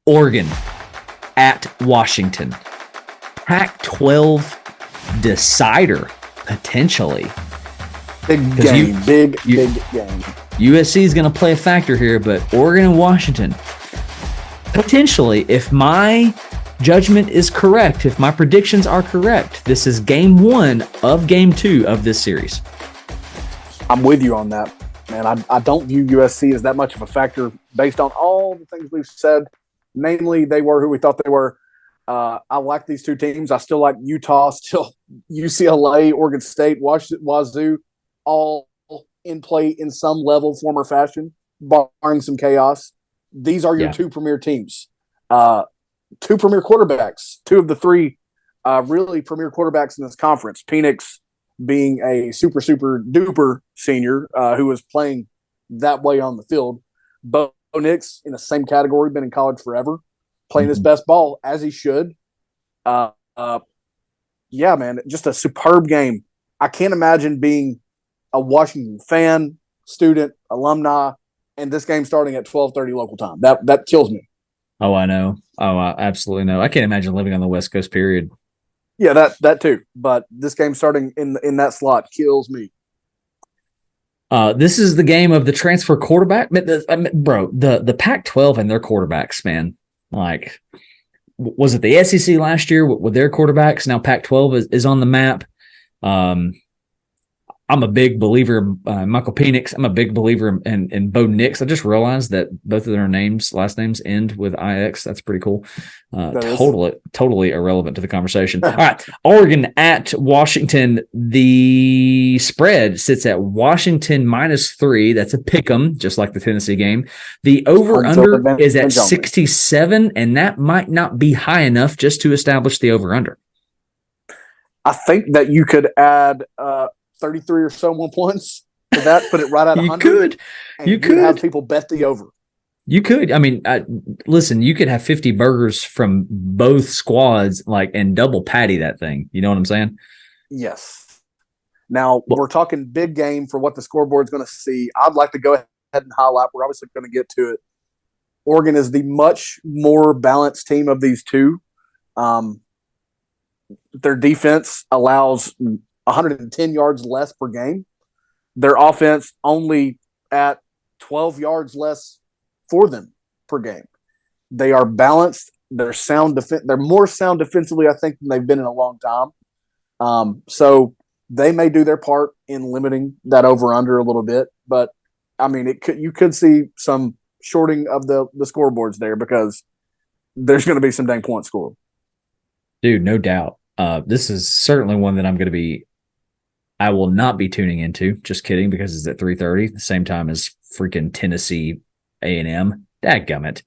Oregon at Washington. Pac-12 decider, potentially. Big game. Big game. USC is going to play a factor here, but Oregon and Washington, potentially, if my judgment is correct, if my predictions are correct, this is game one of game two of this series. I'm with you on that, man. I don't view USC as that much of a factor based on all the things we've said. Namely, they were who we thought they were. I like these two teams. I still like Utah, still UCLA, Oregon State, Washington, Wazoo, all in play in some level, form, or fashion, barring some chaos. These are your two premier teams. Two premier quarterbacks, two of the three really premier quarterbacks in this conference. Penix being a super duper senior who was playing that way on the field. Bo Nix in the same category, been in college forever, playing his best ball as he should. Yeah, man, just a superb game. I can't imagine being a Washington fan, student, alumni, and this game starting at 12:30 local time. That kills me. Oh, I know. Oh, I absolutely know. I can't imagine living on the West Coast, period. Yeah, that too. But this game starting in that slot kills me. This is the game of the transfer quarterback. Bro, the Pac-12 and their quarterbacks, man. Like, was it the SEC last year with their quarterbacks? Now Pac-12 is on the map. I'm a big believer in Michael Penix. I'm a big believer in Bo Nix. I just realized that both of their last names end with IX. That's pretty cool. Totally irrelevant to the conversation. All right. Oregon at Washington. The spread sits at Washington -3. That's a pick 'em, just like the Tennessee game. The over-under is at 67, and that might not be high enough just to establish the over-under. I think that you could add 33 or so more points to that, put it right at 100. You could have people bet the over. You could. I mean, listen, you could have 50 burgers from both squads, and double patty that thing. You know what I'm saying? Yes. Now, we're talking big game for what the scoreboard's going to see. I'd like to go ahead and highlight. We're obviously going to get to it. Oregon is the much more balanced team of these two. Their defense allows 110 yards less per game. Their offense only at 12 yards less for them per game. They are balanced. They're sound. They're more sound defensively, I think, than they've been in a long time. So they may do their part in limiting that over/under a little bit. But I mean, you could see some shorting of the scoreboards there because there's going to be some dang points scored. Dude, no doubt. This is certainly one that I will not be tuning into. Just kidding, because it's at 3:30, the same time as freaking Tennessee A&M. Dadgummit.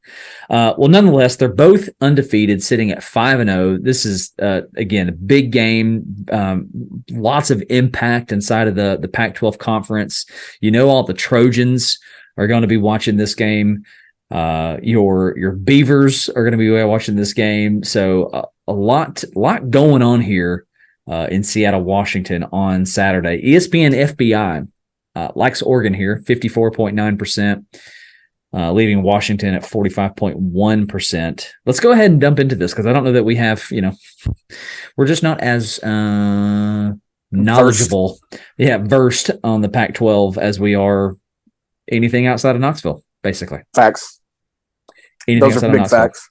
Well, nonetheless, they're both undefeated, sitting at 5-0. This is, again, a big game. Lots of impact inside of the Pac-12 conference. All the Trojans are going to be watching this game. Your Beavers are going to be watching this game. So a lot going on here in Seattle, Washington on Saturday. ESPN FBI likes Oregon here, 54.9%, leaving Washington at 45.1%. Let's go ahead and dump into this because I don't know that we have, we're just not as knowledgeable, versed on the Pac-12 as we are anything outside of Knoxville, basically. Facts. Those are big facts.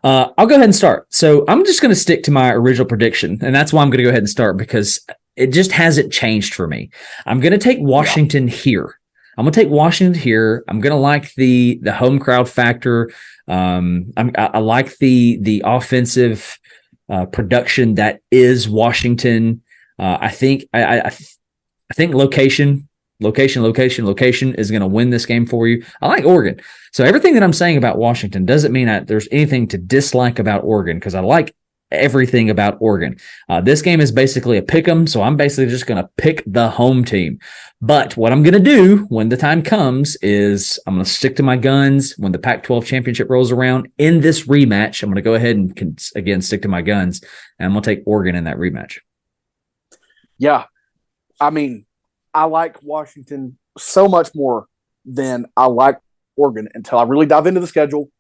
I'll go ahead and start. So I'm just going to stick to my original prediction, and that's why I'm going to go ahead and start because it just hasn't changed for me. I'm going to take Washington here. I'm going to take Washington here. I'm going to like the home crowd factor. I like the offensive production that is Washington. I think location is going to win this game for you. I like Oregon. So everything that I'm saying about Washington doesn't mean that there's anything to dislike about Oregon because I like everything about Oregon. This game is basically a pick 'em, so I'm basically just going to pick the home team. But what I'm going to do when the time comes is I'm going to stick to my guns when the Pac-12 championship rolls around. In this rematch, I'm going to go ahead and, again, stick to my guns, and I'm going to take Oregon in that rematch. Yeah. I mean, I like Washington so much more than I like Oregon until I really dive into the schedule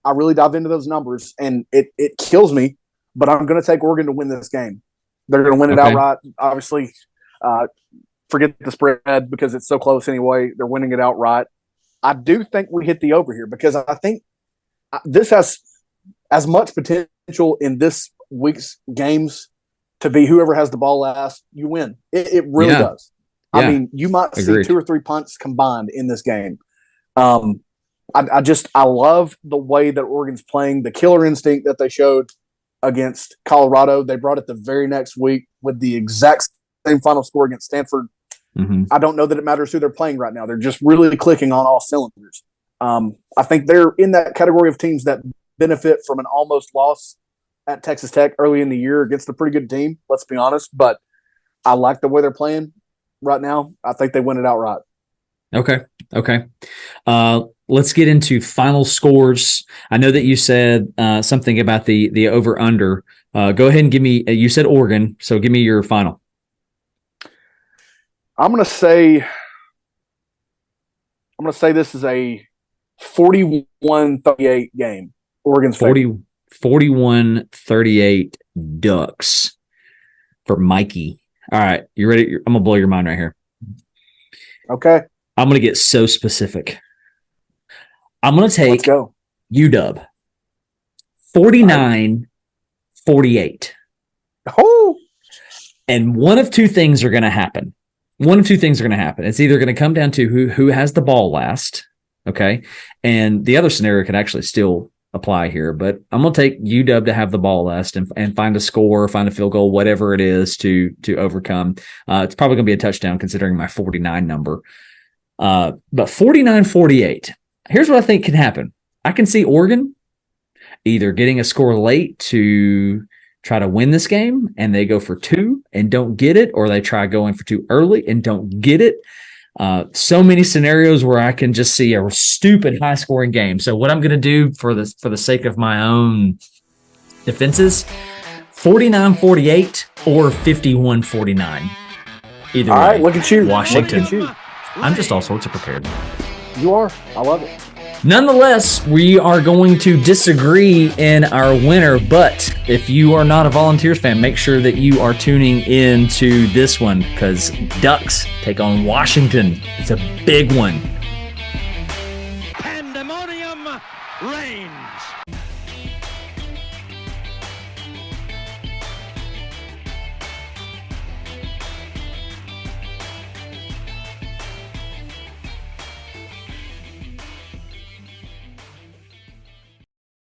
I really dive into those numbers, and it kills me, but I'm going to take Oregon to win this game. They're going to win it outright. Obviously, forget the spread because it's so close anyway. They're winning it outright. I do think we hit the over here because I think this has as much potential in this week's games to be whoever has the ball last, you win. It really does. Yeah. I mean, you might see 2 or 3 punts combined in this game. I love the way that Oregon's playing, the killer instinct that they showed against Colorado. They brought it the very next week with the exact same final score against Stanford. Mm-hmm. I don't know that it matters who they're playing right now. They're just really clicking on all cylinders. I think they're in that category of teams that benefit from an almost loss at Texas Tech early in the year against a pretty good team, let's be honest. But I like the way they're playing right now. I think they win it outright. Okay. Let's get into final scores. I know that you said something about the over-under. Go ahead and give me – you said Oregon, so give me your final. I'm going to say this is a 41-38 game. Oregon's 41-38 Ducks for Mikey. All right, you ready? I'm going to blow your mind right here. Okay. I'm going to get so specific. I'm going to take UW 49-48. Oh. And one of two things are going to happen. It's either going to come down to who has the ball last, okay? And the other scenario could actually still apply here, but I'm going to take UW to have the ball last and find a score, find a field goal, whatever it is to overcome. It's probably going to be a touchdown considering my 49 number. But 49-48, here's what I think can happen. I can see Oregon either getting a score late to try to win this game and they go for 2 and don't get it, or they try going for 2 early and don't get it. So many scenarios where I can just see a stupid high scoring game. So what I'm going to do for the sake of my own defenses, 49-48 or 51-49. Either all way. All right, look at you. Washington. Look at you. I'm just all sorts of prepared. You are. I love it. Nonetheless, we are going to disagree in our winner, but if you are not a Volunteers fan, make sure that you are tuning in to this one because Ducks take on Washington. It's a big one. Pandemonium reigns.